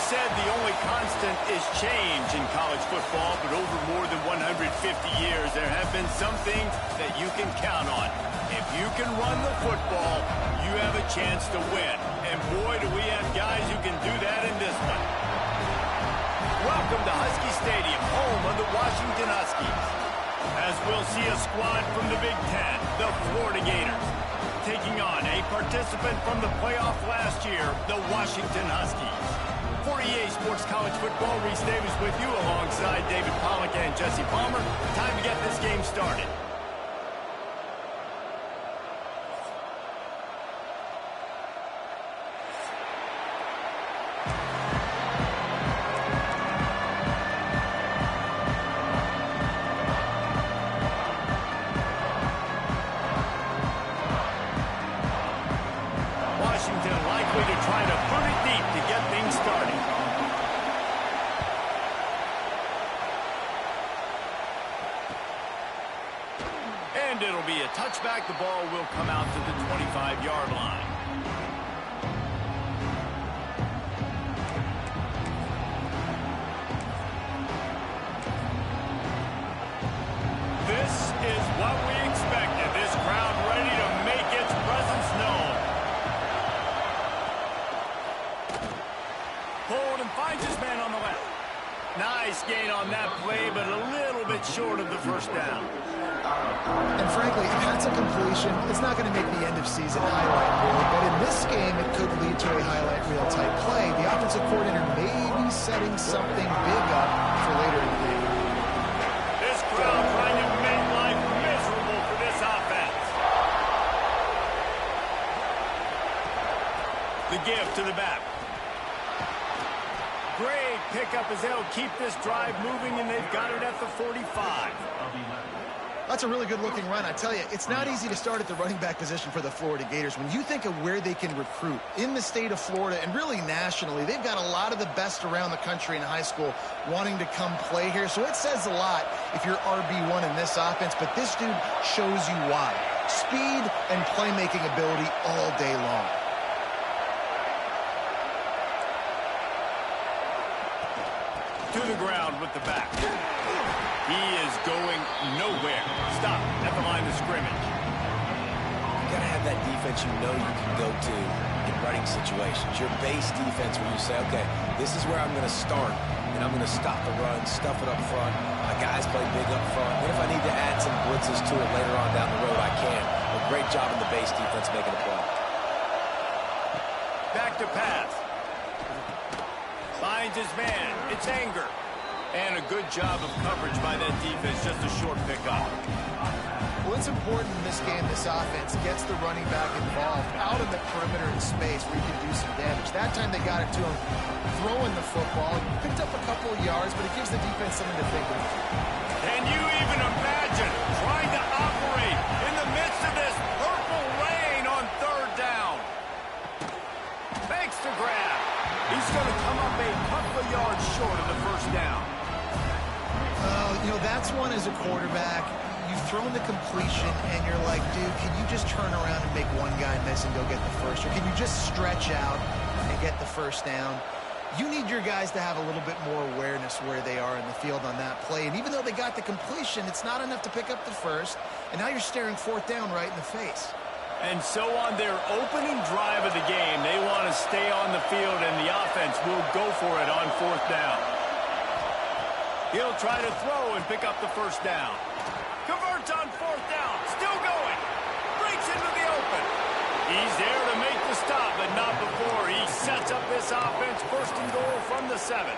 said the only constant is change in college football, but over more than 150 years, there have been some things that you can count on. If you can run the football, you have a chance to win. And boy, do we have guys who can do that in this one. Welcome to Husky Stadium, home of the Washington Huskies. As we'll see a squad from the Big Ten, the Florida Gators, taking on a participant from the playoff last year, the Washington Huskies. For EA Sports College Football, Reese Davis with you alongside David Pollack and Jesse Palmer. Time to get this game started. And it'll be a touchback. The ball will come out to the 25-yard line. This is what we expected. This crowd ready to make its presence known. Hold and finds his man on the left. Nice gain on that play, but a little bit short of the first down. And frankly, if that's a completion, it's not going to make the end-of-season highlight reel. But in this game, it could lead to a highlight reel type play. The offensive coordinator may be setting something big up for later in the game. This crowd trying to make life miserable for this offense. The give to the back. Great pickup as they'll keep this drive moving, and they've got it at the 45. That's a really good-looking run. I tell you, it's not easy to start at the running back position for the Florida Gators. When you think of where they can recruit in the state of Florida and really nationally, they've got a lot of the best around the country in high school wanting to come play here. So it says a lot if you're RB1 in this offense, but this dude shows you why. Speed and playmaking ability all day long. To the ground with the back. He is going nowhere. Stop at the line of scrimmage. You got to have that defense you know you can go to in running situations. Your base defense where you say, okay, this is where I'm going to start, and I'm going to stop the run, stuff it up front. My guys play big up front. Then if I need to add some blitzes to it later on down the road, I can. A great job in the base defense making a play. Back to pass. Finds his man. It's Anger. And a good job of coverage by that defense, just a short pickup. Well, it's important in this game, this offense gets the running back involved out in the perimeter in space where you can do some damage. That time they got it to him throwing the football. He picked up a couple of yards, but it gives the defense something to think of. Can you even imagine trying to operate in the midst of this purple rain on third down? Thanks to grab. He's going to come up a couple of yards short of the first down. You know, that's one as a quarterback. You've thrown the completion, and you're like, dude, can you just turn around and make one guy miss and go get the first? Or can you just stretch out and get the first down? You need your guys to have a little bit more awareness where they are in the field on that play. And even though they got the completion, it's not enough to pick up the first. And now you're staring fourth down right in the face. And so on their opening drive of the game, they want to stay on the field, and the offense will go for it on fourth down. He'll try to throw and pick up the first down. Converts on fourth down. Still going. Breaks into the open. He's there to make the stop, but not before he sets up this offense first and goal from the 7.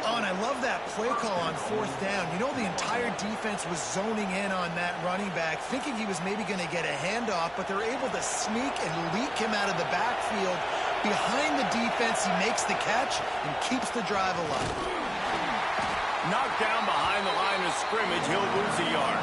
Oh, and I love that play call on fourth down. You know, the entire defense was zoning in on that running back, thinking he was maybe going to get a handoff, but they're able to sneak and leak him out of the backfield. Behind the defense, he makes the catch and keeps the drive alive. Knocked down behind the line of scrimmage, he'll lose a yard.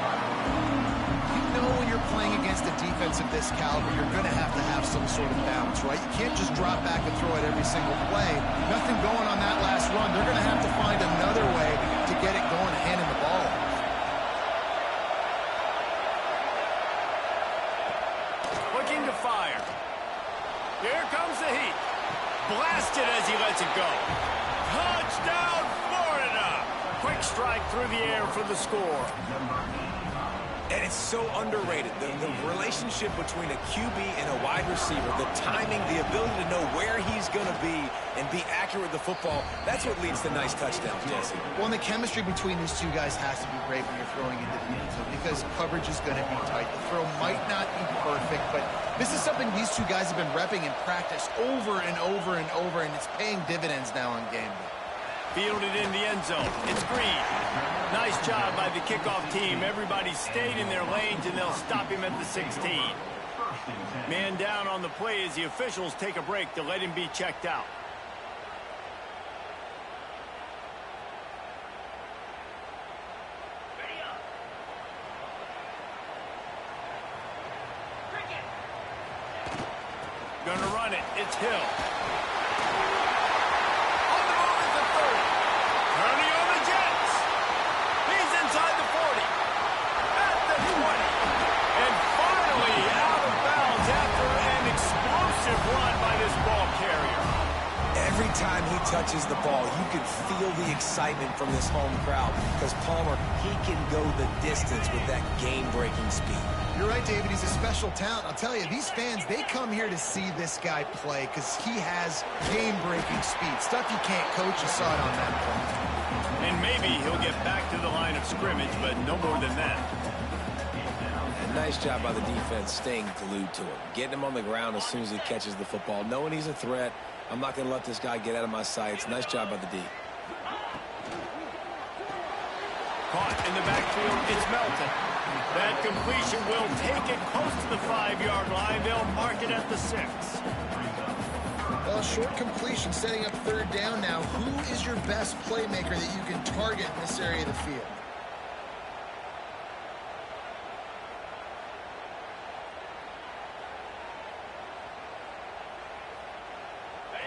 You know when you're playing against a defense of this caliber, you're going to have some sort of balance, right? You can't just drop back and throw it every single play. Nothing going on that last run. They're going to have to find another way to get it going, handing the ball off. Looking to fire. Here comes the heat. blasted as he lets it go. Touchdown, Florida! Quick strike through the air for the score. And it's so underrated. The relationship between a QB and a wide receiver, the timing, the ability to know where he's going to be and be accurate with the football, that's what leads to nice touchdowns, Jesse. Well, and the chemistry between these two guys has to be great when you're throwing into the end zone because coverage is going to be tight. The throw might not be perfect, but this is something these two guys have been repping in practice over and over and over, and it's paying dividends now on game day. Fielded in the end zone. It's Green. Nice job by the kickoff team. Everybody stayed in their lanes, and they'll stop him at the 16. Man down on the play as the officials take a break to let him be checked out. Gonna run it. It's Hill. Every time he touches the ball, you can feel the excitement from this home crowd because Palmer, he can go the distance with that game-breaking speed. You're right, David. He's a special talent. I'll tell you, these fans, they come here to see this guy play because he has game-breaking speed. Stuff you can't coach. You saw it on that play. And maybe he'll get back to the line of scrimmage, but no more than that. And nice job by the defense staying glued to him, getting him on the ground as soon as he catches the football, knowing he's a threat. I'm not going to let this guy get out of my sights. Nice job by the D. Caught in the backfield, it's Melton. That completion will take it close to the 5-yard line. They'll mark it at the 6. Well, short completion setting up third down now. Who is your best playmaker that you can target in this area of the field?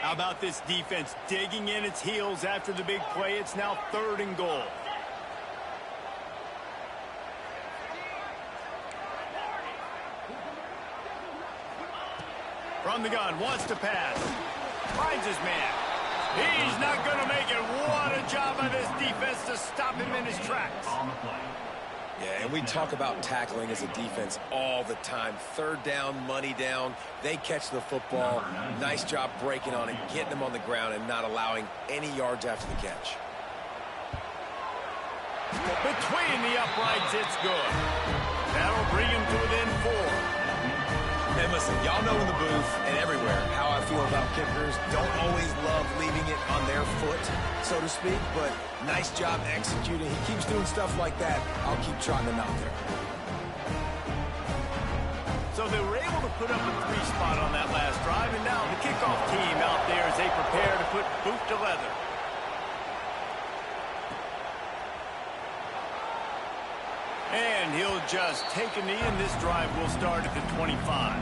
How about this defense digging in its heels after the big play? It's now 3rd and goal. From the gun, wants to pass. Finds his man. He's not going to make it. What a job by this defense to stop him in his tracks. Yeah, and we talk about tackling as a defense all the time. 3rd down, money down. They catch the football. Nice job breaking on it, getting them on the ground, and not allowing any yards after the catch. Between the uprights, it's good. That'll bring him to within 4. And listen, y'all know in the booth and everywhere how I feel about kickers. Don't always love leaving it on their foot, so to speak, but nice job executing. He keeps doing stuff like that. I'll keep trotting him out there. So they were able to put up a 3 spot on that last drive, and now the kickoff team out there as they prepare to put boot to leather. And he'll just take a knee, and this drive will start at the 25.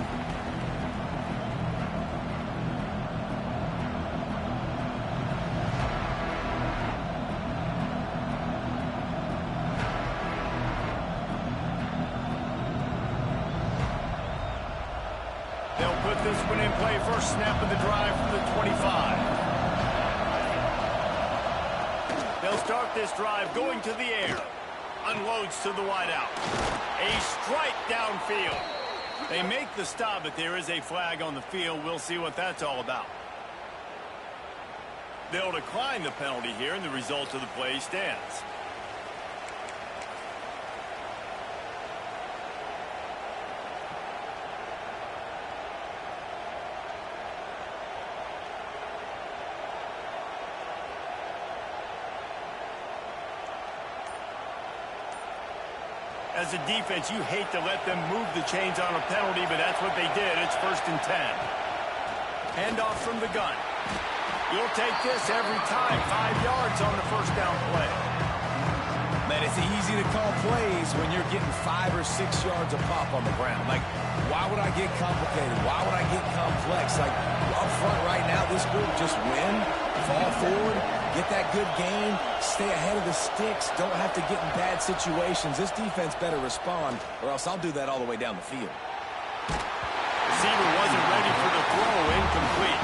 They'll put this one in play. First snap of the drive from the 25. They'll start this drive going to the air. Unloads to the wideout. A strike downfield. They make the stop, but there is a flag on the field. We'll see what that's all about. They'll decline the penalty here, and the result of the play stands. As a defense, you hate to let them move the chains on a penalty, but that's what they did. It's 1st and 10. Handoff from the gun. You'll take this every time. 5 yards on the first down play. Man, it's easy to call plays when you're getting 5 or 6 yards a pop on the ground. Like, why would I get complicated? Why would I get complex? Like, up front right now, this group just win, fall forward, get that good game, stay ahead of the sticks, don't have to get in bad situations. This defense better respond, or else I'll do that all the way down the field. Receiver wasn't ready for the throw, incomplete.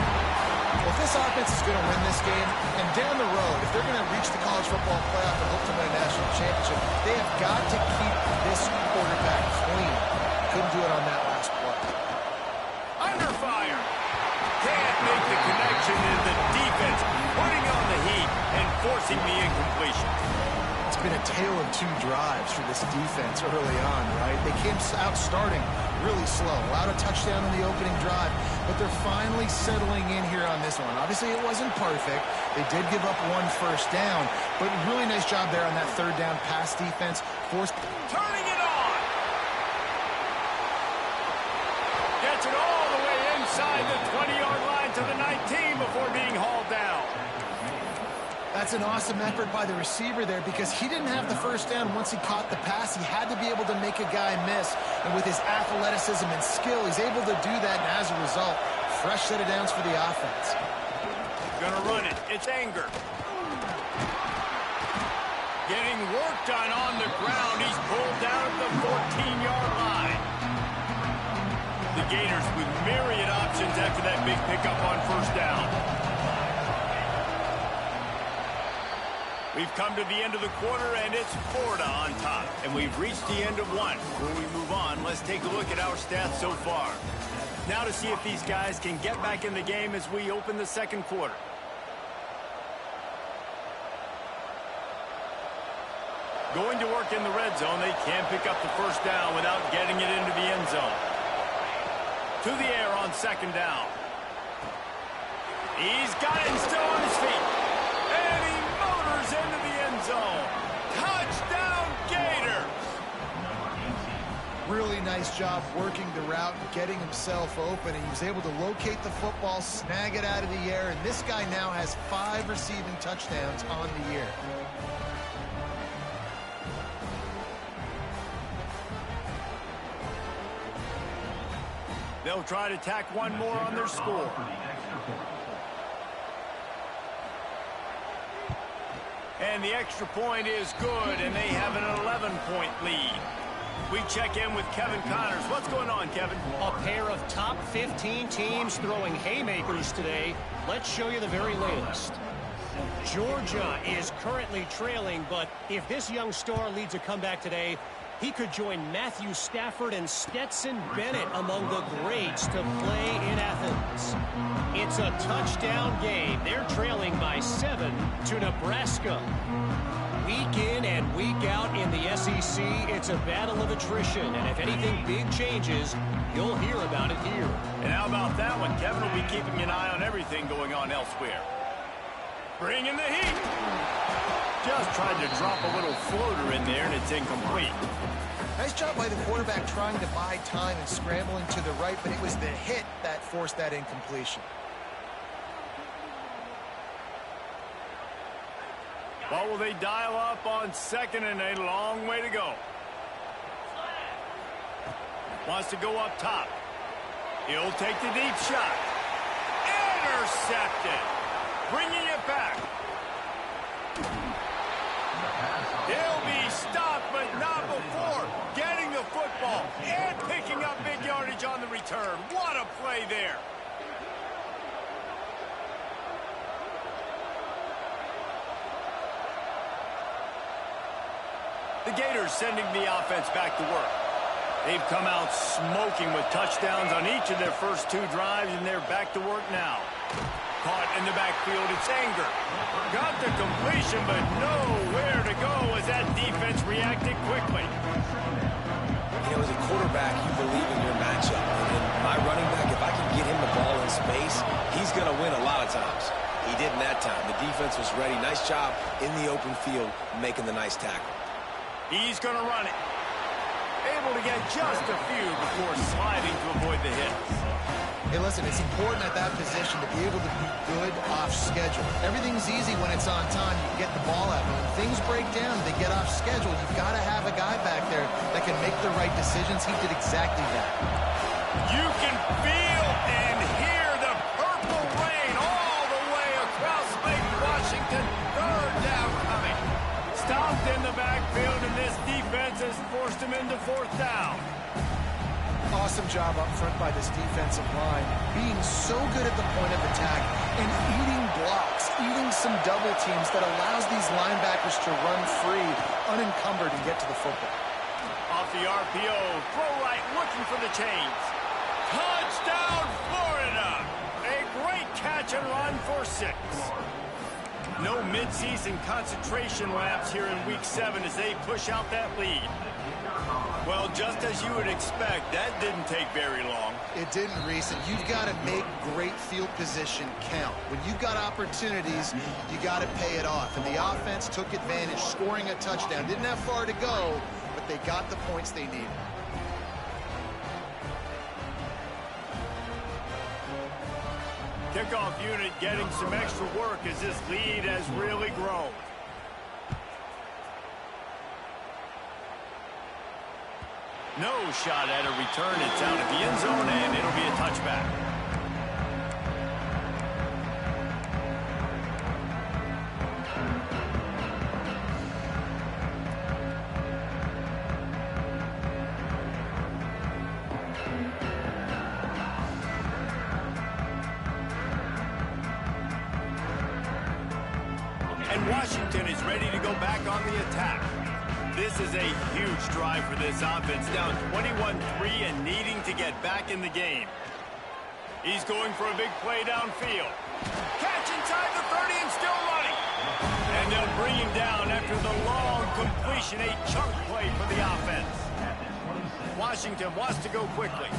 Well, if this defense is going to win this game. And down the road, if they're going to reach the college football playoff and hope to win a national championship, they have got to keep this quarterback clean. Couldn't do it on that last play. Under fire. Can't make the connection in the defense, putting on the heat and forcing the incompletion. It's been a tale of two drives for this defense early on, right? They came out starting really slow, allowed a touchdown in the opening drive, but they're finally settling in here on this one. Obviously, it wasn't perfect. They did give up one first down, but really nice job there on that third down pass defense. Turning it on. Gets it all the way inside the 20-yard line to the 19 before being hauled down. That's an awesome effort by the receiver there because he didn't have the first down once he caught the pass. He had to be able to make a guy miss. And with his athleticism and skill, he's able to do that. And as a result, fresh set of downs for the offense. Gonna run it. It's Anger. Getting work done on the ground. He's pulled down at the 14-yard line. The Gators with myriad options after that big pickup on first down. We've come to the end of the quarter, and it's Florida on top. And we've reached the end of one. Before we move on, let's take a look at our stats so far. Now to see if these guys can get back in the game as we open the second quarter. Going to work in the red zone, they can't pick up the first down without getting it into the end zone. To the air on second down. He's got it and still on his feet. And he motors into the end zone. Touchdown, Gators! Really nice job working the route and getting himself open. And he was able to locate the football, snag it out of the air. And this guy now has 5 receiving touchdowns on the year. They'll try to tack one more on their score. And the extra point is good, and they have an 11-point lead. We check in with Kevin Connors. What's going on, Kevin? A pair of top 15 teams throwing haymakers today. Let's show you the very latest. Georgia is currently trailing, but if this young star leads a comeback today, he could join Matthew Stafford and Stetson Bennett among the greats to play in Athens. It's a touchdown game. They're trailing by 7 to Nebraska. Week in and week out in the SEC, it's a battle of attrition. And if anything big changes, you'll hear about it here. And how about that one? Kevin will be keeping an eye on everything going on elsewhere. Bringing the heat. Just tried to drop a little floater in there, and it's incomplete. Nice job by the quarterback trying to buy time and scrambling to the right, but it was the hit that forced that incompletion. What will they dial up on second and a long way to go? Wants to go up top. He'll take the deep shot. Intercepted. Bringing it back. He'll be stopped, but not before getting the football and picking up big yardage on the return. What a play there. The Gators sending the offense back to work. They've come out smoking with touchdowns on each of their first 2 drives, and they're back to work now. Caught in the backfield, it's Anger. Got the completion, but nowhere to go as that defense reacted quickly. You know, as a quarterback, you believe in your matchup. And my running back, if I can get him the ball in space, he's going to win a lot of times. He didn't that time. The defense was ready. Nice job in the open field making the nice tackle. He's going to run it. Able to get just a few before sliding to avoid the hit. Hey, listen, it's important at that position to be able to be good off schedule. Everything's easy when it's on time. You get the ball out. When things break down, they get off schedule. You've got to have a guy back there that can make the right decisions. He did exactly that. You can feel and hear the purple rain all the way across Lake Washington. Third down coming. Stopped in the backfield, and this defense has forced him into 4th down. awesome job up front by this defensive line, being so good at the point of attack and eating blocks, eating some double teams that allows these linebackers to run free, unencumbered, and get to the football. Off the RPO, throw right, looking for the chains. Touchdown, Florida! A great catch and run for 6. No midseason concentration laps here in Week 7 as they push out that lead. Well, just as you would expect, that didn't take very long. It didn't, Reese, and you've got to make great field position count. When you've got opportunities, you got to pay it off. And the offense took advantage, scoring a touchdown. Didn't have far to go, but they got the points they needed. Kickoff unit getting some extra work as this lead has really grown. No shot at a return. It's out of the end zone, and it'll be a touchback. And Washington is ready to go back on the attack. This is a huge drive for this offense, down 21-3 and needing to get back in the game. He's going for a big play downfield. Catch inside the 30 and still running. And they'll bring him down after the long completion, a chunk play for the offense. Washington wants to go quickly.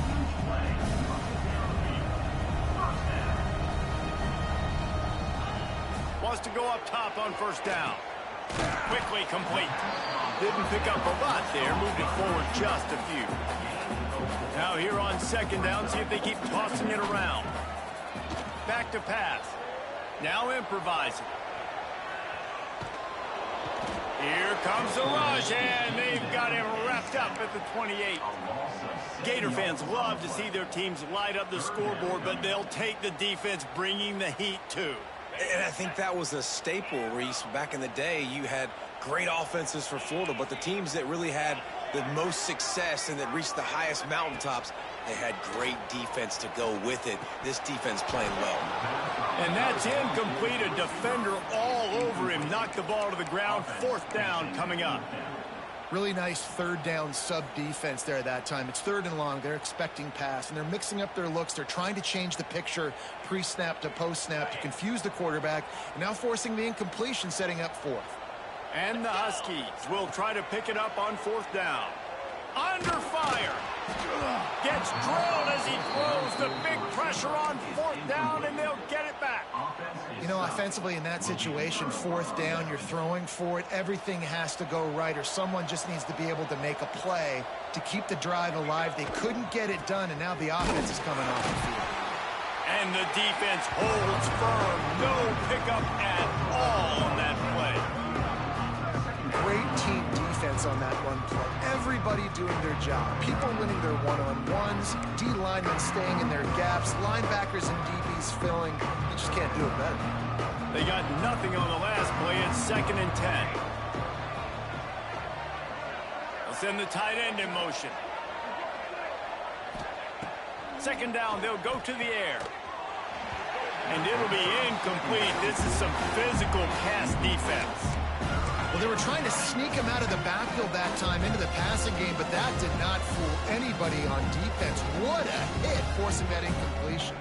Wants to go up top on first down. Quickly complete. Didn't pick up a lot there, moved it forward just a few. Now here on second down, see if they keep tossing it around. Back to pass. Now improvising. Here comes the rush, and they've got him wrapped up at the 28. Gator fans love to see their teams light up the scoreboard, but they'll take the defense bringing the heat too. And I think that was a staple, Reese. Back in the day, you had great offenses for Florida, but the teams that really had the most success and that reached the highest mountaintops, they had great defense to go with it. This defense playing well. And that's incomplete. A defender all over him. Knocked the ball to the ground. Fourth down coming up. Really nice third down sub defense there at that time. It's third and long. They're expecting pass, and they're mixing up their looks. They're trying to change the picture pre-snap to post-snap to confuse the quarterback, and now forcing the incompletion, setting up fourth. And the Huskies will try to pick it up on fourth down. Under fire. Gets drilled as he throws the big pressure on fourth down, and they'll get it back. You know, offensively in that situation, fourth down, you're throwing for it. Everything has to go right, or someone just needs to be able to make a play to keep the drive alive. They couldn't get it done, and now the offense is coming off the field. And the defense holds firm. No pickup at all on that play. Great team defense on that one play. Everybody doing their job. People winning their one-on-ones, D-linemen staying in their gaps, linebackers and DBs filling. You just can't do it better. They got nothing on the last play. It's 2nd and 10. They'll send the tight end in motion. Second down, they'll go to the air. And it'll be incomplete. This is some physical pass defense. Well, they were trying to sneak him out of the backfield that time into the passing game, but that did not fool anybody on defense. What a hit, forcing that incompletion.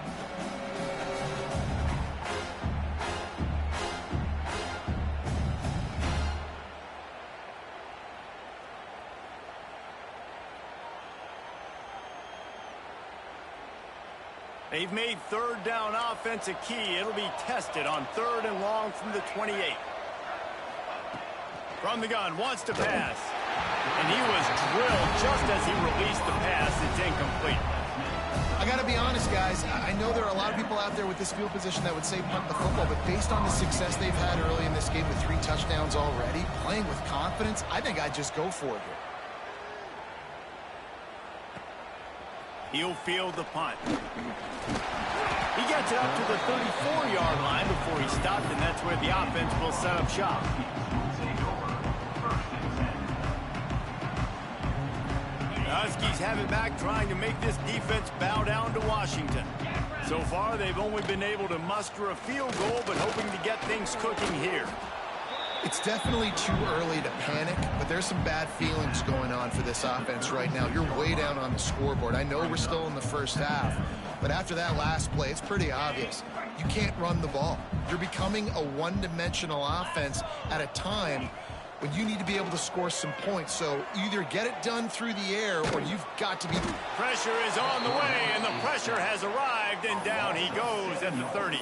They've made third down offense a key. It'll be tested on 3rd and long from the 28. From the gun, wants to pass. And he was drilled just as he released the pass. It's incomplete. I got to be honest, guys. I know there are a lot of people out there with this field position that would say punt the football, but based on the success they've had early in this game with 3 touchdowns already, playing with confidence, I think I'd just go for it here. He'll field the punt. He gets it up to the 34-yard line before he stopped, and that's where the offense will set up shop. Huskies have it back, trying to make this defense bow down to Washington. So far, they've only been able to muster a field goal, but hoping to get things cooking here. It's definitely too early to panic, but there's some bad feelings going on for this offense right now. You're way down on the scoreboard. I know we're still in the first half, but after that last play, it's pretty obvious. You can't run the ball. You're becoming a one-dimensional offense at a time when you need to be able to score some points. So either get it done through the air or you've got to be... Pressure is on the way, and the pressure has arrived, and down he goes at the 30.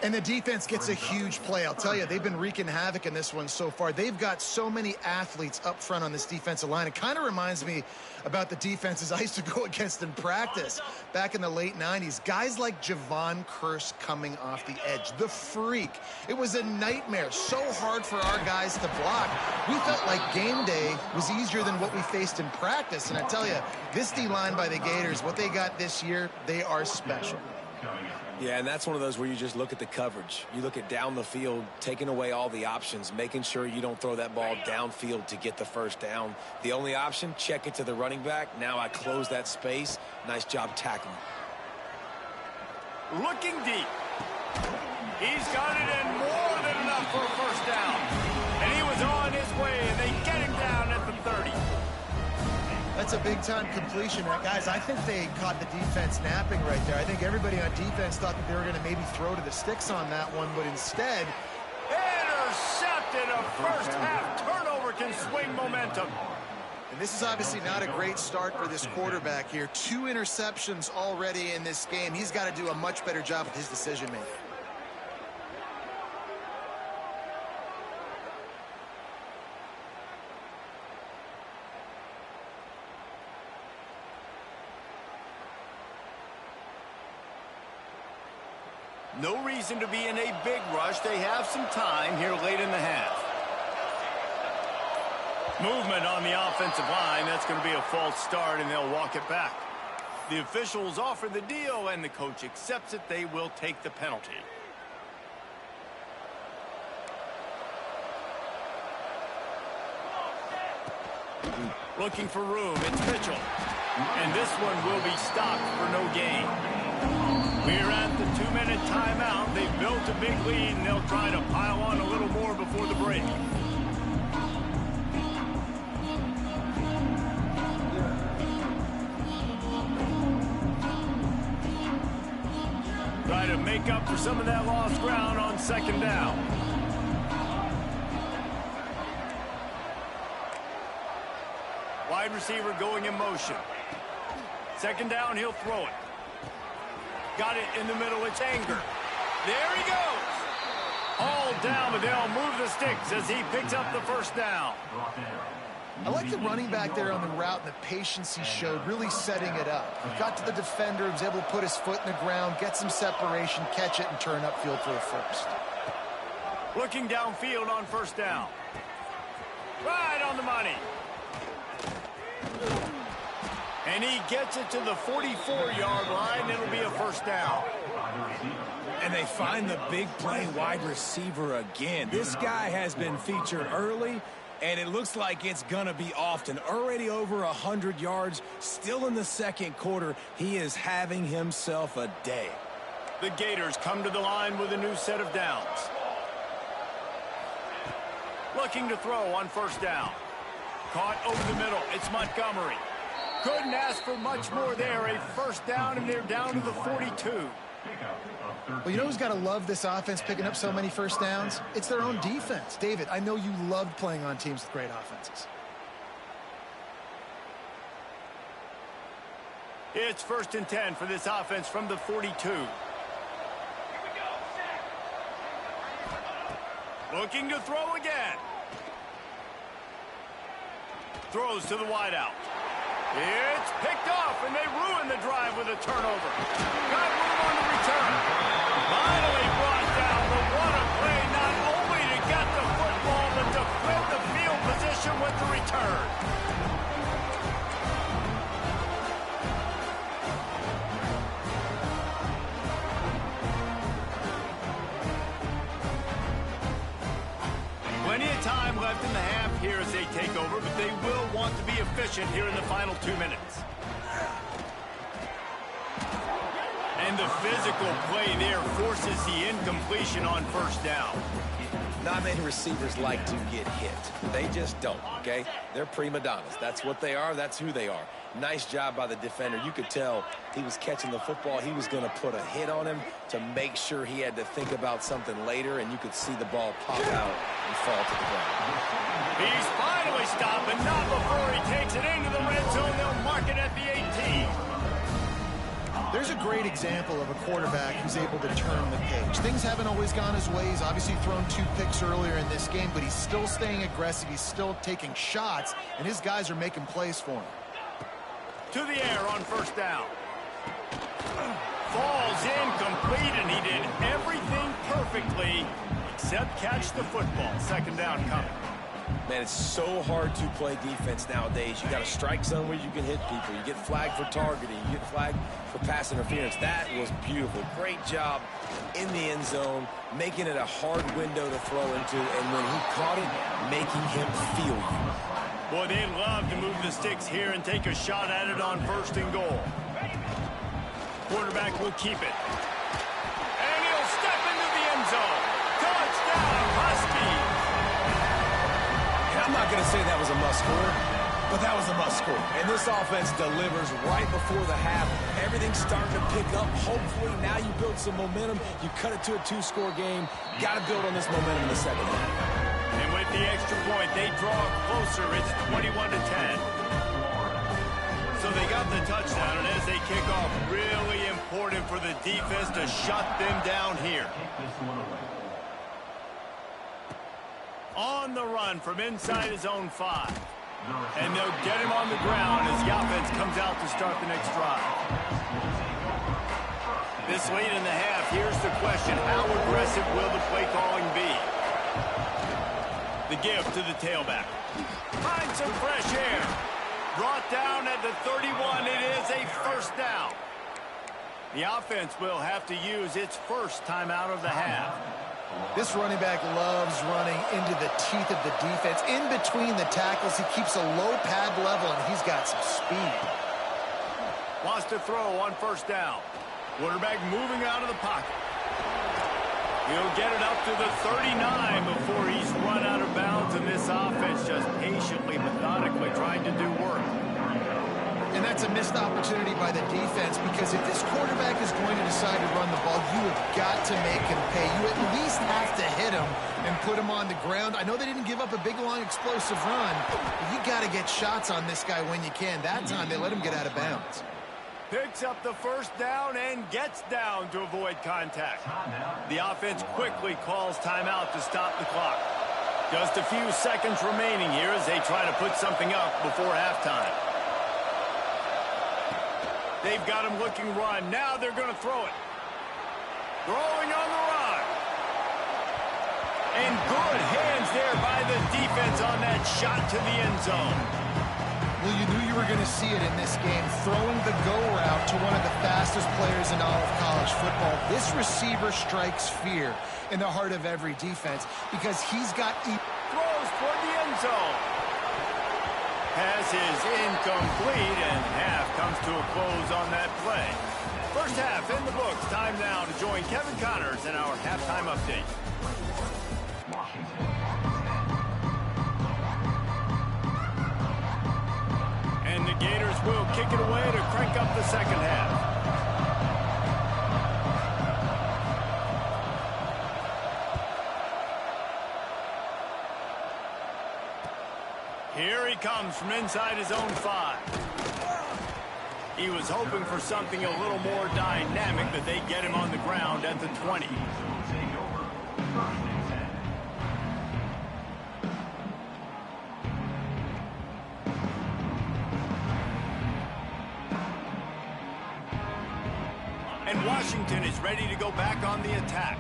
And the defense gets a huge play. I'll tell you, they've been wreaking havoc in this one so far. They've got so many athletes up front on this defensive line. It kind of reminds me about the defenses I used to go against in practice back in the late 90s. Guys like Javon Curse coming off the edge. The freak. It was a nightmare. So hard for our guys to block. We felt like game day was easier than what we faced in practice. And I tell you, this D-line by the Gators, what they got this year, they are special. Yeah, and that's one of those where you just look at the coverage. You look at down the field, taking away all the options, making sure you don't throw that ball downfield to get the first down. The only option, check it to the running back. Now I close that space. Nice job tackling. Looking deep. He's got it in more than enough for a first down. And he was on his way, and they get him down at the 30. That's a big-time completion. Guys, I think they caught the defense napping right there. I think everybody on defense thought that they were going to maybe throw to the sticks on that one, but instead... Intercepted. A first-half turnover can swing momentum. And this is obviously not a great start for this quarterback here. 2 interceptions already in this game. He's got to do a much better job with his decision-making. No reason to be in a big rush. They have some time here late in the half. Movement on the offensive line. That's going to be a false start, and they'll walk it back. The officials offer the deal, and the coach accepts it. They will take the penalty. Looking for room. It's Mitchell. And this one will be stopped for no gain. We're at the 2-minute timeout. They've built a big lead, and they'll try to pile on a little more before the break. Try to make up for some of that lost ground on second down. Wide receiver going in motion. Second down, he'll throw it. Got it in the middle, it's Anger. There he goes. All down, but they'll move the sticks as he picks up the first down. I like the running back there on the route and the patience he showed, really setting it up. He got to the defender, he was able to put his foot in the ground, get some separation, catch it, and turn upfield for a first. Looking downfield on first down. Right on the money. And he gets it to the 44-yard line. It'll be a first down. And they find the big play wide receiver again. This guy has been featured early, and it looks like it's going to be often. Already over 100 yards, still in the second quarter. He is having himself a day. The Gators come to the line with a new set of downs. Looking to throw on first down. Caught over the middle. It's Montgomery. Couldn't ask for much more there. A first down, and they're down to the 42. Well, you know who's got to love this offense picking up so many first downs? It's their own defense. David, I know you loved playing on teams with great offenses. It's 1st and 10 for this offense from the 42. Looking to throw again. Throws to the wideout. It's picked off, and they ruin the drive with a turnover. Got room on the return. Finally brought down, but what a play, not only to get the football, but to flip the field position with the return. Plenty of time left in the half here as they take over, but they will want to be efficient here in the final 2 minutes. And the physical play there forces the incompletion on first down. Not many receivers like to get hit. They just don't, okay? They're prima donnas. That's what they are. That's who they are. Nice job by the defender. You could tell he was catching the football. He was going to put a hit on him to make sure he had to think about something later, and you could see the ball pop out and fall to the ground. He's finally stopped, but not before he takes it into the red zone. They'll mark it at the 18. There's a great example of a quarterback who's able to turn the page. Things haven't always gone his way. He's obviously thrown 2 picks earlier in this game, but he's still staying aggressive. He's still taking shots, and his guys are making plays for him. To the air on first down. Falls incomplete, and he did everything perfectly except catch the football. Second down coming. Man, it's so hard to play defense nowadays. You got a strike zone where you can hit people. You get flagged for targeting. You get flagged for pass interference. That was beautiful. Great job in the end zone, making it a hard window to throw into, and when he caught it, making him feel you. Boy, they love to move the sticks here and take a shot at it on first and goal. Quarterback will keep it. And he'll step into the end zone. Touchdown, Husky. I'm not going to say that was a must-score, but that was a must-score. And this offense delivers right before the half. Everything's starting to pick up. Hopefully, now you build some momentum. You cut it to a 2-score game. Got to build on this momentum in the second half. And with the extra point, they draw closer. It's 21-10. So they got the touchdown, and as they kick off, really important for the defense to shut them down here. On the run from inside his own 5. And they'll get him on the ground as the offense comes out to start the next drive. This late in the half, here's the question. How aggressive will the play calling be? The give to the tailback. Finds some fresh air. Brought down at the 31. It is a first down. The offense will have to use its first timeout of the half. This running back loves running into the teeth of the defense. In between the tackles, he keeps a low pad level, and he's got some speed. Wants to throw on first down. Quarterback moving out of the pocket. He'll get it up to the 39 before he's run out of bounds, and this offense just patiently, methodically trying to do work. And that's a missed opportunity by the defense, because if this quarterback is going to decide to run the ball, you have got to make him pay. You at least have to hit him and put him on the ground. I know they didn't give up a big, long, explosive run, but you got to get shots on this guy when you can. That time, they let him get out of bounds. Picks up the first down and gets down to avoid contact. The offense quickly calls timeout to stop the clock. Just a few seconds remaining here as they try to put something up before halftime. They've got him looking run. Now they're going to throw it. Throwing on the run. And good hands there by the defense on that shot to the end zone. Well, you knew you were going to see it in this game, throwing the go route to one of the fastest players in all of college football. This receiver strikes fear in the heart of every defense because he's got... Throws toward the end zone. Pass is incomplete, and half comes to a close on that play. First half in the books. Time now to join Kevin Connors in our halftime update. And the Gators will kick it away to crank up the second half. Here he comes from inside his own 5. He was hoping for something a little more dynamic, but they get him on the ground at the 20. And Washington is ready to go back on the attack.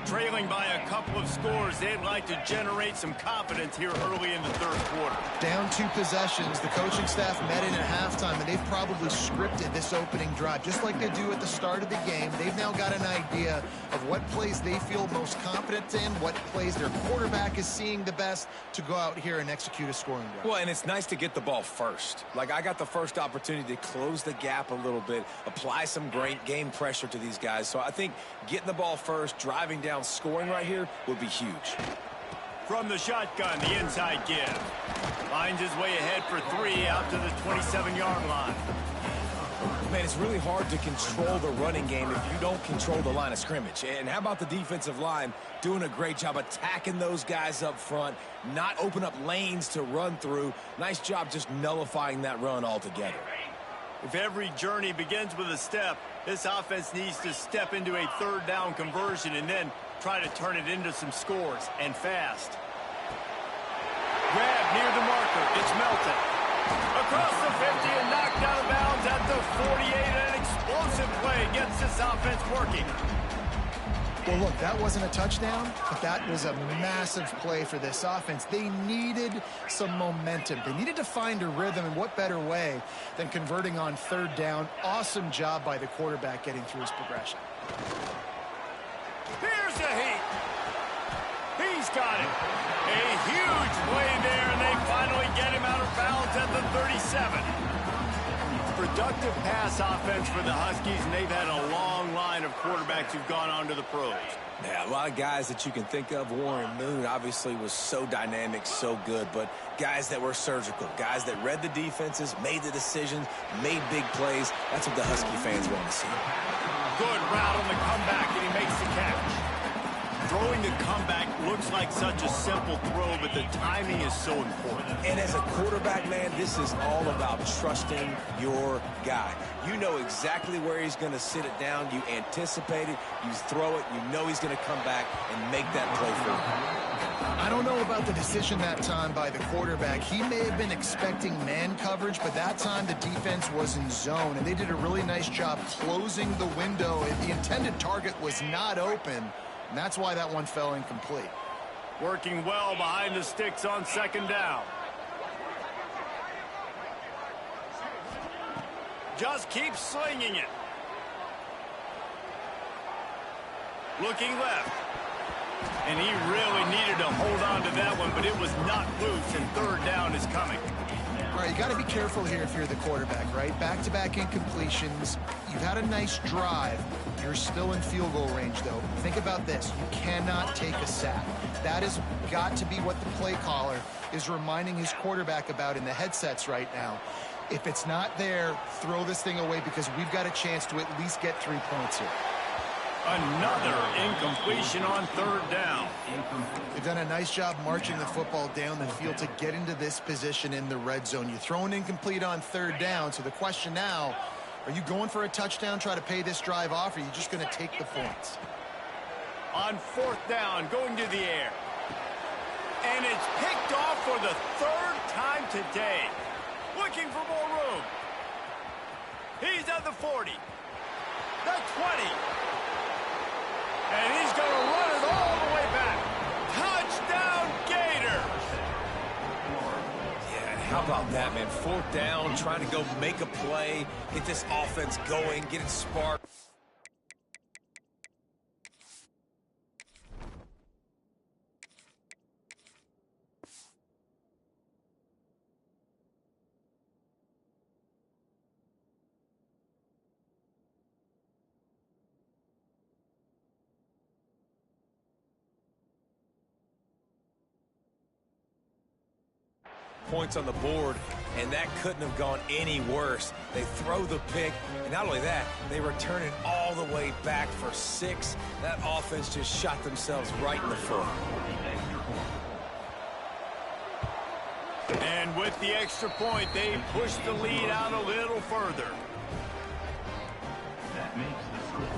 Trailing by a couple of scores, they'd like to generate some confidence here early in the third quarter. Down 2 possessions. The coaching staff met in at halftime, and they've probably scripted this opening drive. Just like they do at the start of the game, they've now got an idea of what plays they feel most confident in, what plays their quarterback is seeing the best to go out here and execute a scoring drive. Well, and it's nice to get the ball first. Like, I got the first opportunity to close the gap a little bit, apply some great game pressure to these guys. So I think getting the ball first, driving down, scoring right here would be huge. From the shotgun, the inside give. Finds his way ahead for 3 out to the 27-yard line. Man, it's really hard to control the running game if you don't control the line of scrimmage. And how about the defensive line doing a great job attacking those guys up front, not open up lanes to run through. Nice job just nullifying that run altogether. If every journey begins with a step, this offense needs to step into a third down conversion and then try to turn it into some scores, and fast. Grab near the marker. It's Melton. Across the 50 and knocked out of bounds at the 48. An explosive play gets this offense working. Well, look, that wasn't a touchdown, but that was a massive play for this offense. They needed some momentum. They needed to find a rhythm, and what better way than converting on third down. Awesome job by the quarterback getting through his progression. Here's the heat. He's got it. A huge play there, and they finally get him out of bounds at the 37. Productive pass offense for the Huskies, and they've had a long line of quarterbacks who've gone on to the pros. Yeah, a lot of guys that you can think of. Warren Moon obviously was so dynamic, so good, but guys that were surgical, guys that read the defenses, made the decisions, made big plays. That's what the Husky fans want to see. Good route on the comeback, and he makes the catch. Throwing the comeback looks like such a simple throw, but the timing is so important. And as a quarterback, man, this is all about trusting your guy. You know exactly where he's going to sit it down. You anticipate it. You throw it. You know he's going to come back and make that play for you. I don't know about the decision that time by the quarterback. He may have been expecting man coverage, but that time the defense was in zone, and they did a really nice job closing the window. The intended target was not open, and that's why that one fell incomplete. Working well behind the sticks on second down. Just keep slinging it. Looking left. And he really needed to hold on to that one, but it was not loose, and third down is coming. All right, you got to be careful here if you're the quarterback, right? Back-to-back incompletions. You've had a nice drive. You're still in field goal range, though. Think about this. You cannot take a sack. That has got to be what the play caller is reminding his quarterback about in the headsets right now. If it's not there, throw this thing away because we've got a chance to at least get 3 points here. Another incompletion on third down. They've done a nice job marching the football down the field to get into this position in the red zone. You throw an incomplete on third down, so the question now, are you going for a touchdown, try to pay this drive off, or are you just going to take the points? On fourth down, going to the air. And it's picked off for the third time today. Looking for more room. He's at the 40. The 20. And he's going to run it all the way back. Touchdown, Gators! Yeah, how about that, man? Fourth down, trying to go make a play, get this offense going, get it sparked. Points on the board, and that couldn't have gone any worse. They throw the pick, and not only that, they return it all the way back for 6. That offense just shot themselves right in the foot. And with the extra point, they push the lead out a little further.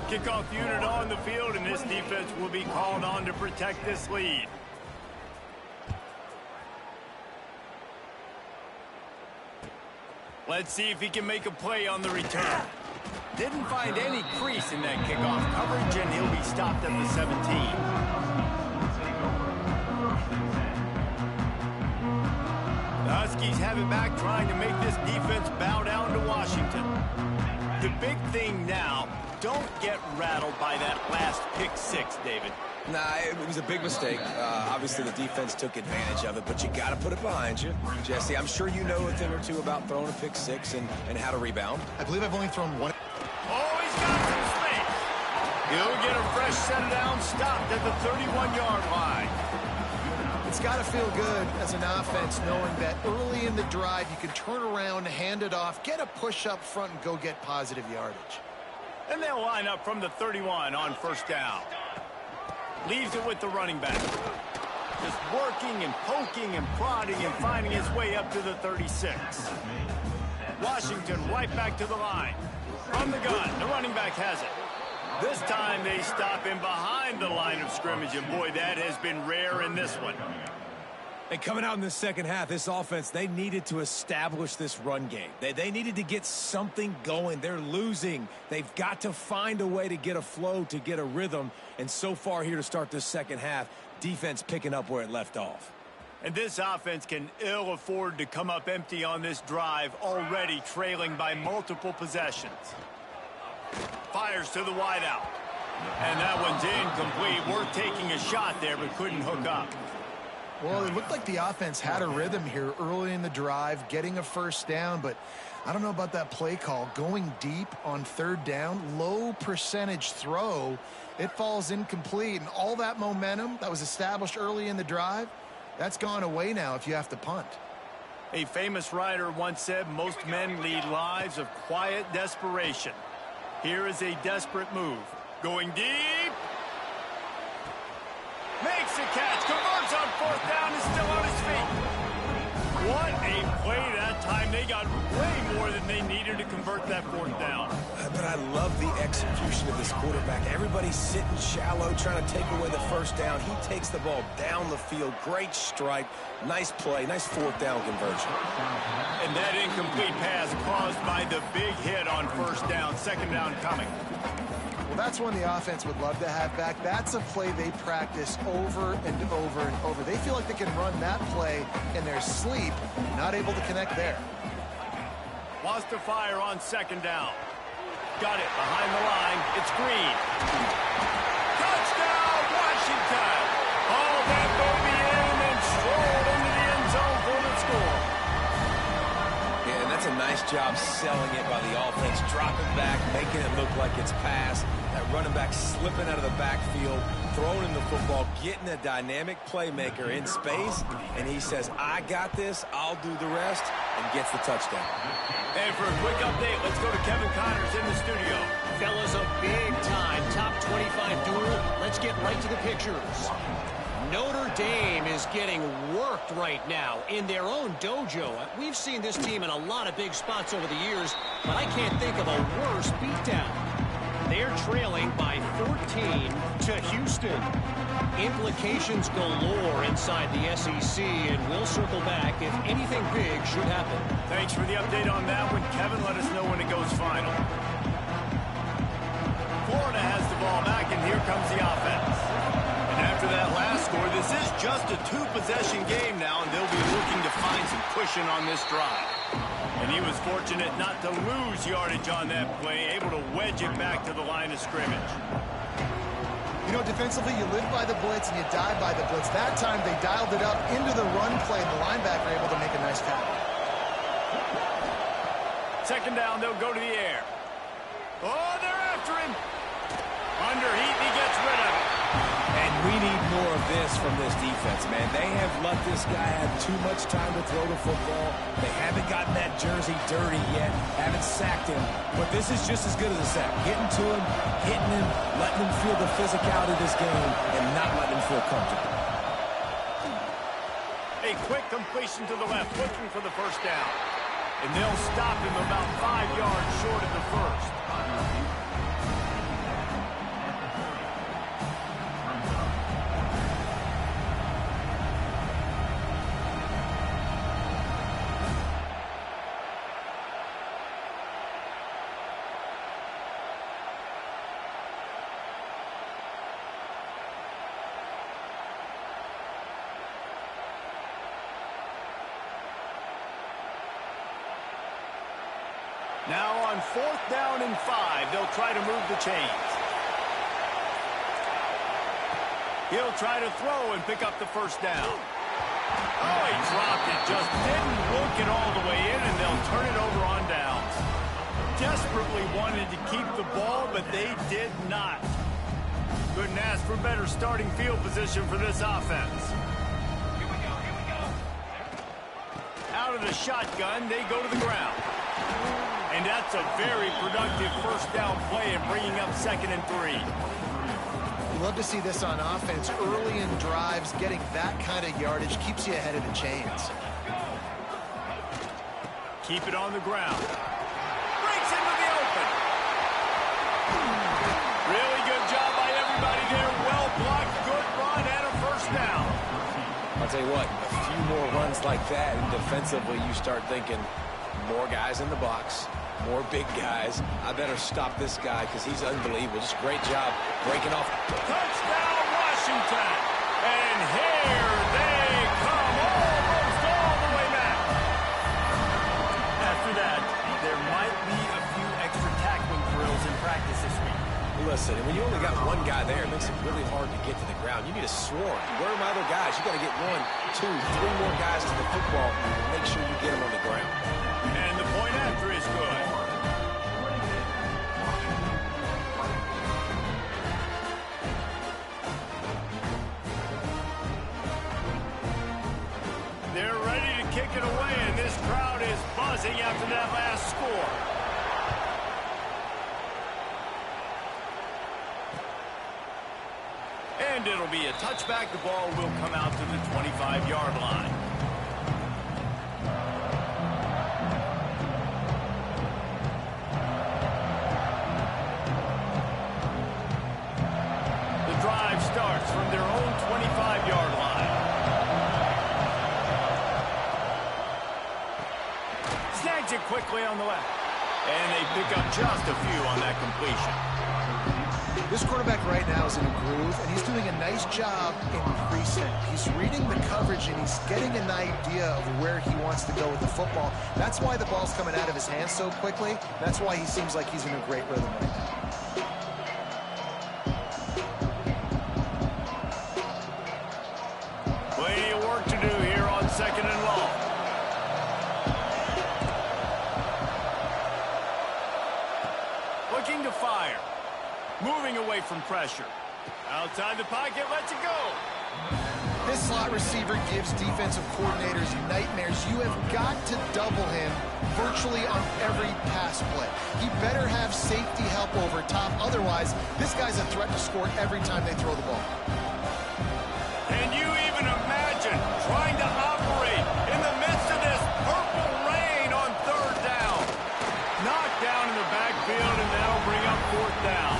Kickoff unit on the field, and this defense will be called on to protect this lead. Let's see if he can make a play on the return. Didn't find any crease in that kickoff coverage, and he'll be stopped at the 17. The Huskies have it back, trying to make this defense bow down to Washington. The big thing now, don't get rattled by that last pick six, David. Nah, it was a big mistake. Obviously, the defense took advantage of it, but you got to put it behind you. Jesse, I'm sure you know a thing or two about throwing a pick six and how to rebound. I believe I've only thrown one. Oh, he's got some space. He'll get a fresh set down, stopped at the 31-yard line. It's got to feel good as an offense knowing that early in the drive you can turn around, hand it off, get a push up front, and go get positive yardage. And they'll line up from the 31 on first down. Leaves it with the running back. Just working and poking and prodding and finding his way up to the 36. Washington right back to the line. From the gun, the running back has it. This time they stop him behind the line of scrimmage, and boy, that has been rare in this one. And coming out in the second half, this offense, they needed to establish this run game. They needed to get something going. They're losing. They've got to find a way to get a flow, to get a rhythm. And so far here to start this second half, defense picking up where it left off. And this offense can ill afford to come up empty on this drive, already trailing by multiple possessions. Fires to the wideout. And that one's incomplete. Worth taking a shot there, but couldn't hook up. Well, it looked like the offense had a rhythm here early in the drive, getting a first down, but I don't know about that play call. Going deep on third down, low percentage throw, it falls incomplete, and all that momentum that was established early in the drive, that's gone away now if you have to punt. A famous writer once said, most men lead lives of quiet desperation. Here is a desperate move. Going deep. Makes a catch, converts on fourth down, is still on his feet. What a play that time. They got way more than they needed to convert that fourth down. But I love the execution of this quarterback. Everybody's sitting shallow, trying to take away the first down. He takes the ball down the field. Great strike. Nice play. Nice fourth down conversion. And that incomplete pass caused by the big hit on first down. Second down coming. Well, that's one the offense would love to have back. That's a play they practice over and over and over. They feel like they can run that play in their sleep, not able to connect there. Wants to fire on second down. Got it behind the line. It's Green. Touchdown, Washington. All that baby in and strolled into the end zone for the score. Yeah, and that's a nice job selling it by the offense. Dropping back, making it look like it's pass. That running back slipping out of the backfield, throwing in the football, getting a dynamic playmaker in space, and he says, I got this, I'll do the rest, and gets the touchdown. And for a quick update, let's go to Kevin Connors in the studio. Fellas, a big-time top 25 duel. Let's get right to the pictures. Notre Dame is getting worked right now in their own dojo. We've seen this team in a lot of big spots over the years, but I can't think of a worse beatdown. They're trailing by 14 to Houston. Implications galore inside the SEC, and we'll circle back if anything big should happen. Thanks for the update on that one, Kevin. Let us know when it goes final. Florida has the ball back, and here comes the offense. And after that last score, this is just a two-possession game now, and they'll be looking to find some cushion on this drive. And he was fortunate not to lose yardage on that play, able to wedge it back to the line of scrimmage. You know, defensively, you live by the blitz and you die by the blitz. That time, they dialed it up into the run play, and the linebacker able to make a nice tackle. Second down, they'll go to the air. Oh, they're after him. Under heat, he gets rid of it. And we need more of this from this defense, man. They have let this guy have too much time to throw the football. They haven't gotten that jersey dirty yet, haven't sacked him. But this is just as good as a sack. Getting to him, hitting him, letting him feel the physicality of this game, and not letting him feel comfortable. A quick completion to the left, looking for the first down. And they'll stop him about 5 yards short of the first. Now on 4th down and 5, they'll try to move the chains. He'll try to throw and pick up the first down. Oh, he dropped it. Just didn't look it all the way in, and they'll turn it over on downs. Desperately wanted to keep the ball, but they did not. Couldn't ask for better starting field position for this offense. Here we go. Out of the shotgun, they go to the ground. And that's a very productive first down play and bringing up 2nd and 3. You love to see this on offense. Early in drives, getting that kind of yardage keeps you ahead of the chains. Keep it on the ground. Breaks into the open. Really good job by everybody there. Well blocked, good run, and a first down. I'll tell you what, a few more runs like that, and defensively you start thinking more guys in the box, more big guys. I better stop this guy because he's unbelievable. Just great job breaking off. Touchdown, Washington. And here they come, almost all the way back. After that, there might be a few extra tackling drills in practice this week. Listen, when you only got one guy there, it makes it really hard to get to the ground. You need a swarm. Where are my other guys? You got to get 1, 2, 3 more guys to the football and make sure you get them on the ground. And the point after is good. They're ready to kick it away, and this crowd is buzzing after that last score. And it'll be a touchback. The ball will come out to the 25-yard line. The drive starts from their own 25-yard line. Snags it quickly on the left. And they pick up just a few on that completion. This quarterback right now is in a groove, and he's doing a nice job increasing. He's reading the coverage, and he's getting an idea of where he wants to go with the football. That's why the ball's coming out of his hands so quickly. That's why he seems like he's in a great rhythm right now. Plenty of work to do here on 2nd and long. Looking to fire. Moving away from pressure. Outside the pocket, lets it go. This slot receiver gives defensive coordinators nightmares. You have got to double him virtually on every pass play. He better have safety help over top. Otherwise, this guy's a threat to score every time they throw the ball. Can you even imagine trying to operate in the midst of this purple rain on 3rd down? Knocked down in the backfield, and that'll bring up 4th down.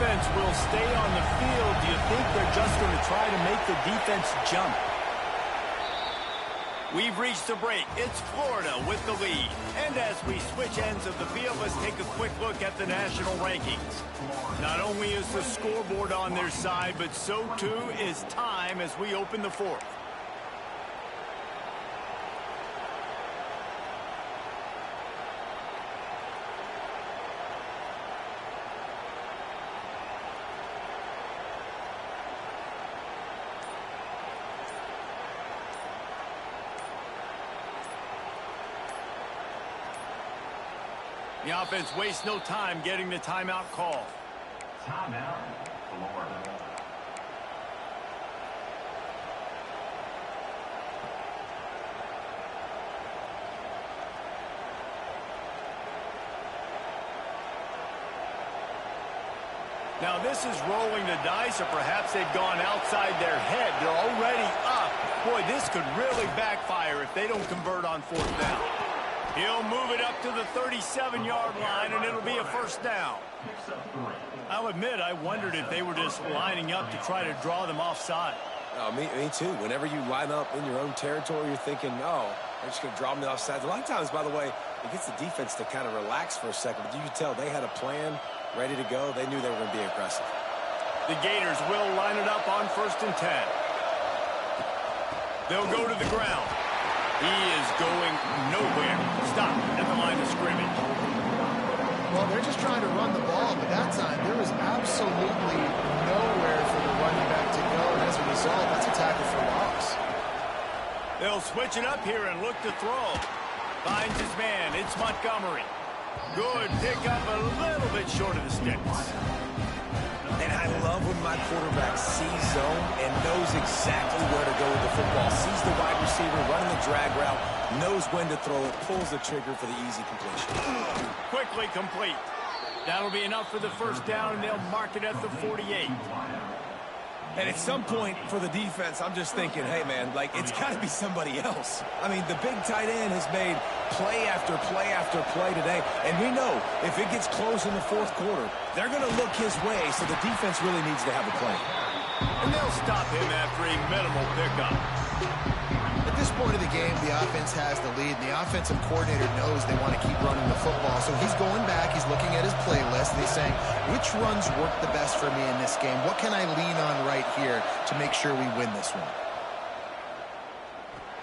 Offense will stay on the field. Do you think they're just going to try to make the defense jump? We've reached the break. It's Florida with the lead. And as we switch ends of the field, let's take a quick look at the national rankings. Not only is the scoreboard on their side, but so too is time as we open the 4th. The offense wastes no time getting the timeout call. Timeout, Florida. Now this is rolling the dice, or perhaps they've gone outside their head. They're already up. Boy, this could really backfire if they don't convert on 4th down. He'll move it up to the 37-yard line, and it'll be a first down. I'll admit, I wondered if they were just lining up to try to draw them offside. Me too. Whenever you line up in your own territory, you're thinking, no, they're just going to draw them offside. A lot of times, by the way, it gets the defense to kind of relax for a second. But you can tell they had a plan ready to go. They knew they were going to be aggressive. The Gators will line it up on 1st and 10. They'll go to the ground. He is going nowhere. Stop at the line of scrimmage. Well, they're just trying to run the ball, but that time there was absolutely nowhere for the running back to go, and as a result, that's a tackle for loss. They'll switch it up here and look to throw. Finds his man. It's Montgomery. Good pickup, a little bit short of the sticks. And I love when my quarterback sees zone and knows exactly where to go with the football. Sees the wide receiver running the drag route, knows when to throw it, pulls the trigger for the easy completion. Quickly complete. That'll be enough for the 1st down, and they'll mark it at the 48. And at some point for the defense, I'm just thinking, hey, man, like, it's got to be somebody else. I mean, the big tight end has made play after play after play today. And we know if it gets close in the 4th quarter, they're going to look his way, so the defense really needs to have a plan. And they'll stop him after a minimal pickup. At this point of the game, the offense has the lead, and the offensive coordinator knows they want to keep running the football. So he's going back, he's looking at his playlist, and he's saying, which runs work the best for me in this game? What can I lean on right here to make sure we win this one?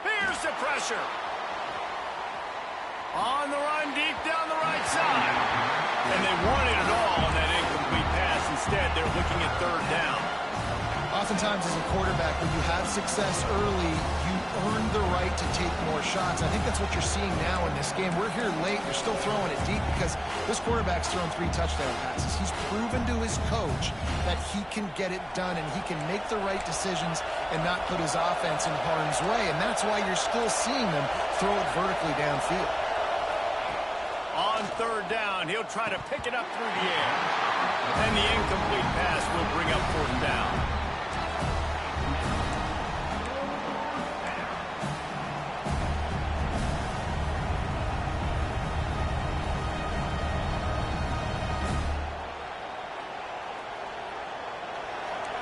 Here's the pressure. On the run, deep down the right side. And they wanted it all on that incomplete pass. Instead, they're looking at 3rd down. Oftentimes as a quarterback, when you have success early, you earn the right to take more shots. I think that's what you're seeing now in this game. We're here late. You're still throwing it deep because this quarterback's thrown 3 touchdown passes. He's proven to his coach that he can get it done and he can make the right decisions and not put his offense in harm's way. And that's why you're still seeing them throw it vertically downfield. On 3rd down, he'll try to pick it up through the air. And the incomplete pass will bring up 4th down.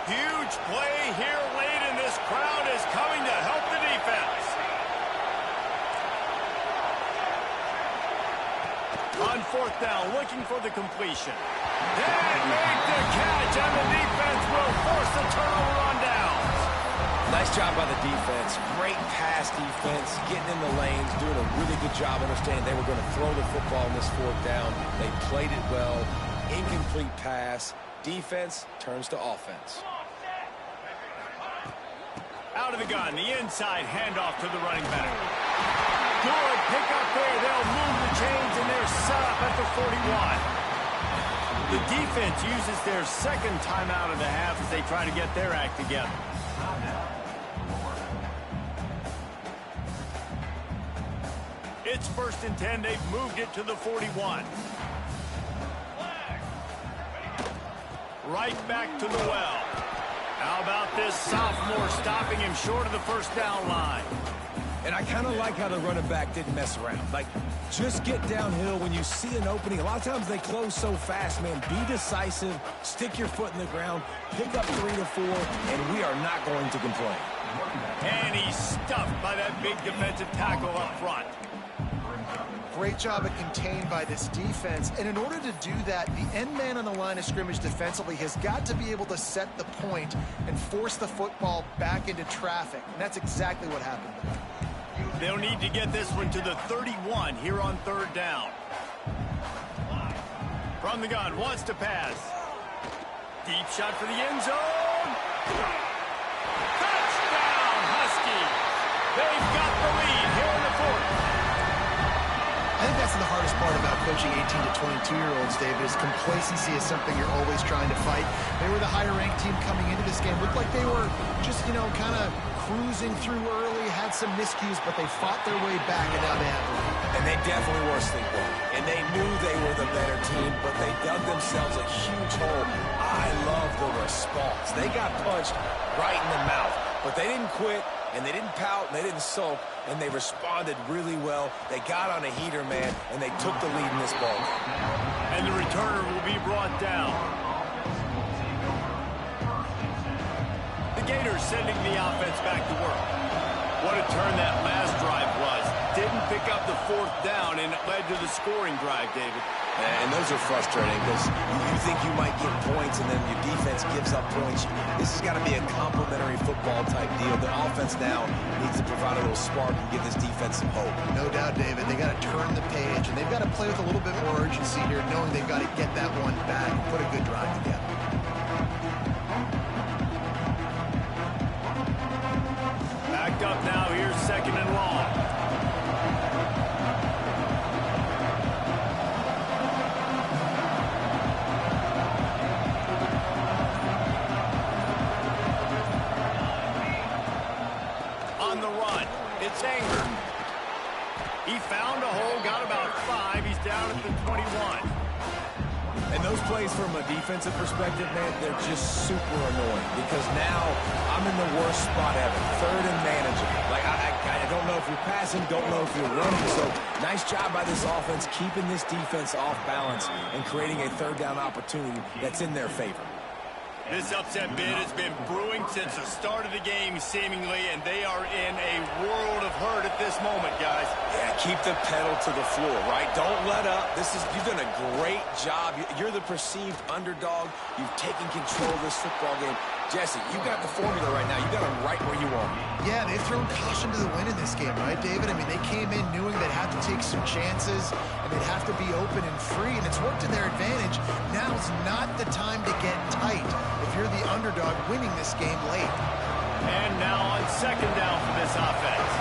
Huge play here late, and this crowd is coming to help the defense. On 4th down, looking for the completion. They make the catch, and the defense will force the turnover on downs. Nice job by the defense. Great pass defense, getting in the lanes, doing a really good job understanding they were going to throw the football in this 4th down. They played it well. Incomplete pass. Defense turns to offense. Out of the gun, the inside handoff to the running back. Good pick up there. They'll move the chains, and they're set up at the 41. The defense uses their 2nd timeout of the half as they try to get their act together. It's 1st and 10. They've moved it to the 41. Right back to the well. How about this sophomore stopping him short of the 1st down line? And I kind of like how the running back didn't mess around. Like, just get downhill when you see an opening. A lot of times they close so fast, man. Be decisive, stick your foot in the ground, pick up 3 to 4, and we are not going to complain. And he's stuffed by that big defensive tackle up front. Great job at contained by this defense. And in order to do that, the end man on the line of scrimmage defensively has got to be able to set the point and force the football back into traffic. And that's exactly what happened there. They'll need to get this one to the 31 here on 3rd down. From the gun, wants to pass. Deep shot for the end zone. Touchdown, Huskies. They've got the lead here in the 4th. I think that's the hardest part about coaching 18 to 22-year-olds, David, is complacency is something you're always trying to fight. They were the higher-ranked team coming into this game. Looked like they were just, kind of cruising through early, had some miscues, but they fought their way back, and now they have the lead. And they definitely were sleepwalking. And they knew they were the better team, but they dug themselves a huge hole. I love the response. They got punched right in the mouth, but they didn't quit. And they didn't pout, and they didn't sulk, and they responded really well. They got on a heater, man, and they took the lead in this ball. And the returner will be brought down. The Gators sending the offense back to work. What a turn that last drive was. Didn't pick up the 4th down, and it led to the scoring drive, David. And those are frustrating because you think you might get points and then your defense gives up points. This has got to be a complementary football type deal. The offense now needs to provide a little spark and give this defense some hope. No doubt, David. They got to turn the page, and they've got to play with a little bit more urgency here, knowing they've got to get that one back and put a good drive together. Backed up now. Here's 2nd and long. It's Anger. He found a hole, got about 5. He's down at the 21. And those plays from a defensive perspective, man, they're just super annoying because now I'm in the worst spot ever. 3rd and manageable. Like, I don't know if you're passing, don't know if you're running. So nice job by this offense keeping this defense off balance and creating a 3rd down opportunity that's in their favor. This upset bid has been brewing since the start of the game, seemingly, and they are in a world of hurt at this moment, guys. Yeah, keep the pedal to the floor, right? Don't let up. You've done a great job. You're the perceived underdog. You've taken control of this football game. Jesse, you got the formula right now. You got them right where you want them. Yeah, they've thrown caution to the wind in this game, right, David? I mean, they came in knowing they'd have to take some chances, and they'd have to be open and free, and it's worked to their advantage. Now's not the time to get tight if you're the underdog winning this game late. And now on 2nd down for this offense.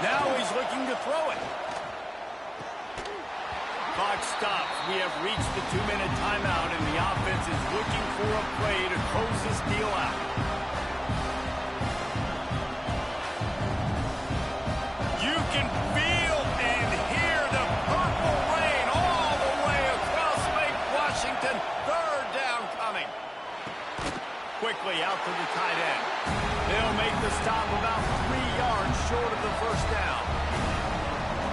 Now he's looking to throw it. Clock stops. We have reached the 2-minute timeout, and the offense is looking for a play to close this deal out. You can feel and hear the purple rain all the way across Lake Washington. 3rd down coming. Quickly out to the tight end. They'll make the stop about 3 yards short of the 1st down.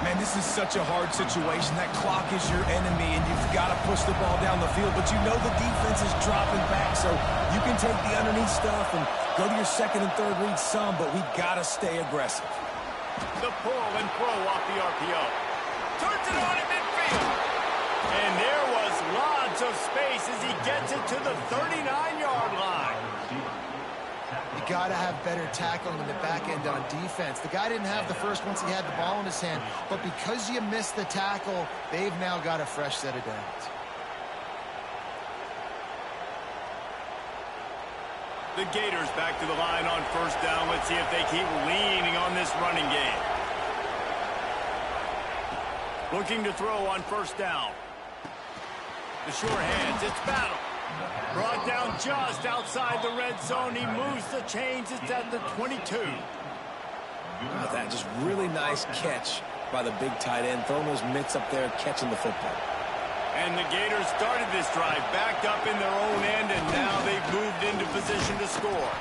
Man, this is such a hard situation. That clock is your enemy, and you've got to push the ball down the field. But you know the defense is dropping back, so you can take the underneath stuff and go to your 2nd and 3rd read some, but we got to stay aggressive. The pull and throw off the RPO. Turns it on in midfield. And there was lots of space as he gets it to the 39-yard line. You got to have better tackling in the back end on defense. The guy didn't have the first once he had the ball in his hand, but because you missed the tackle, they've now got a fresh set of downs. The Gators back to the line on 1st down. Let's see if they keep leaning on this running game. Looking to throw on 1st down. The sure hands, it's Battle. Brought down just outside the red zone. He moves the chains. It's at the 22. That just really nice catch by the big tight end. Throwing those mitts up there, catching the football. And the Gators started this drive backed up in their own end, and now they've moved into position to score.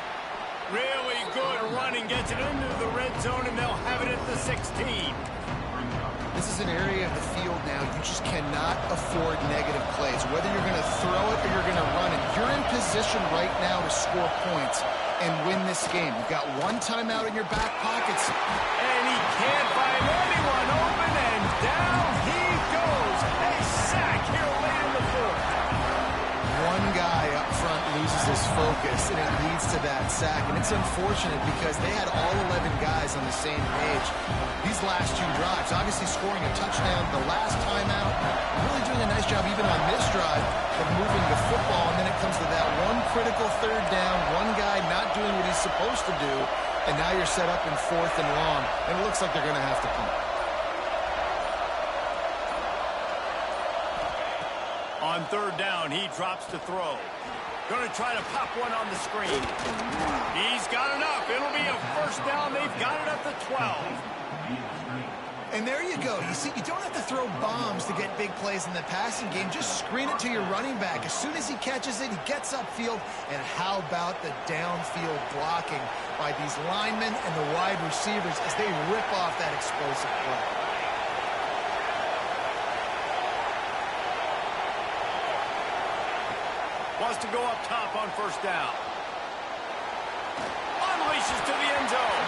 Really good running. Gets it into the red zone, and they'll have it at the 16. This is an area of the field now you just cannot afford negative plays. Whether you're going to throw it or you're going to run it, you're in position right now to score points and win this game. You've got 1 timeout in your back pockets. And he can't find anyone open, and down he goes. A sack here late in the 4th. One guy up front loses his focus, and it leads to that sack. And it's unfortunate because they had all 11 guys on the same page. These last 2 drives, obviously scoring a touchdown the last time out, really doing a nice job even on this drive of moving the football, and then it comes to that one critical 3rd down, one guy not doing what he's supposed to do, and now you're set up in 4th and long, and it looks like they're going to have to punt. On 3rd down, he drops to throw. Going to try to pop one on the screen. He's got enough. It'll be a 1st down. They've got it at the 12. And there you go. You see, you don't have to throw bombs to get big plays in the passing game. Just screen it to your running back. As soon as he catches it, he gets upfield. And how about the downfield blocking by these linemen and the wide receivers as they rip off that explosive play. Wants to go up top on first down. Unleashes to the end zone.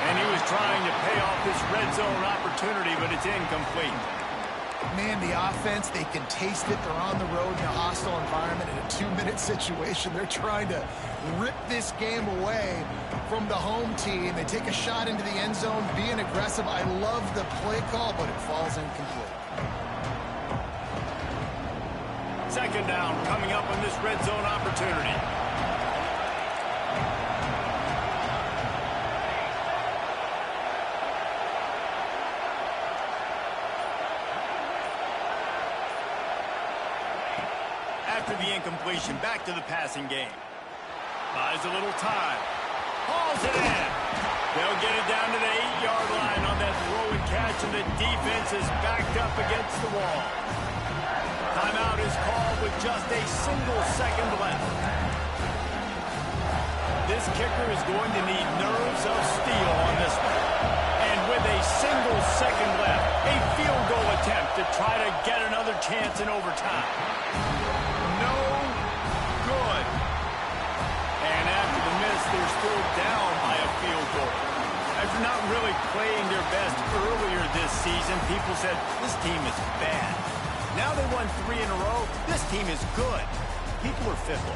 And he was trying to pay off this red zone opportunity, but it's incomplete. Man, the offense, they can taste it. They're on the road in a hostile environment in a 2-minute situation. They're trying to rip this game away from the home team. They take a shot into the end zone, being aggressive. I love the play call, but it falls incomplete. Second down coming up on this red zone opportunity. After the incompletion, back to the passing game. Buys a little time. Hauls it in. They'll get it down to the 8-yard line on that throw and catch, and the defense is backed up against the wall. Timeout is called with just a single second left. This kicker is going to need nerves of steel on this one. And with a single second left, a field goal attempt to try to get another chance in overtime. No good. And after the miss, they're still down by a field goal. After not really playing their best earlier this season, people said, this team is bad. Now they won 3 in a row. This team is good. People are fickle.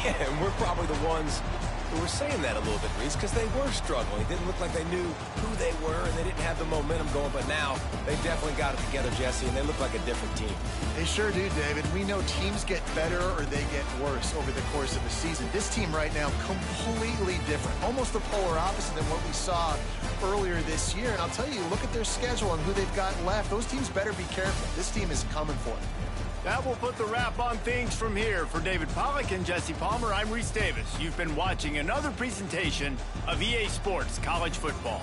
Yeah, and we're probably the ones who were saying that a little bit, Reese, because they were struggling. It didn't look like they knew who they were, and they didn't have the momentum going. But now they definitely got it together, Jesse, and they look like a different team. They sure do, David. We know teams get better or they get worse over the course of a season. This team right now, completely different. Almost the polar opposite than what we saw earlier this year. And I'll tell you, look at their schedule and who they've got left. Those teams better be careful. This team is coming for them. That will put the wrap on things from here. For David Pollack and Jesse Palmer, I'm Reese Davis. You've been watching another presentation of EA Sports College Football.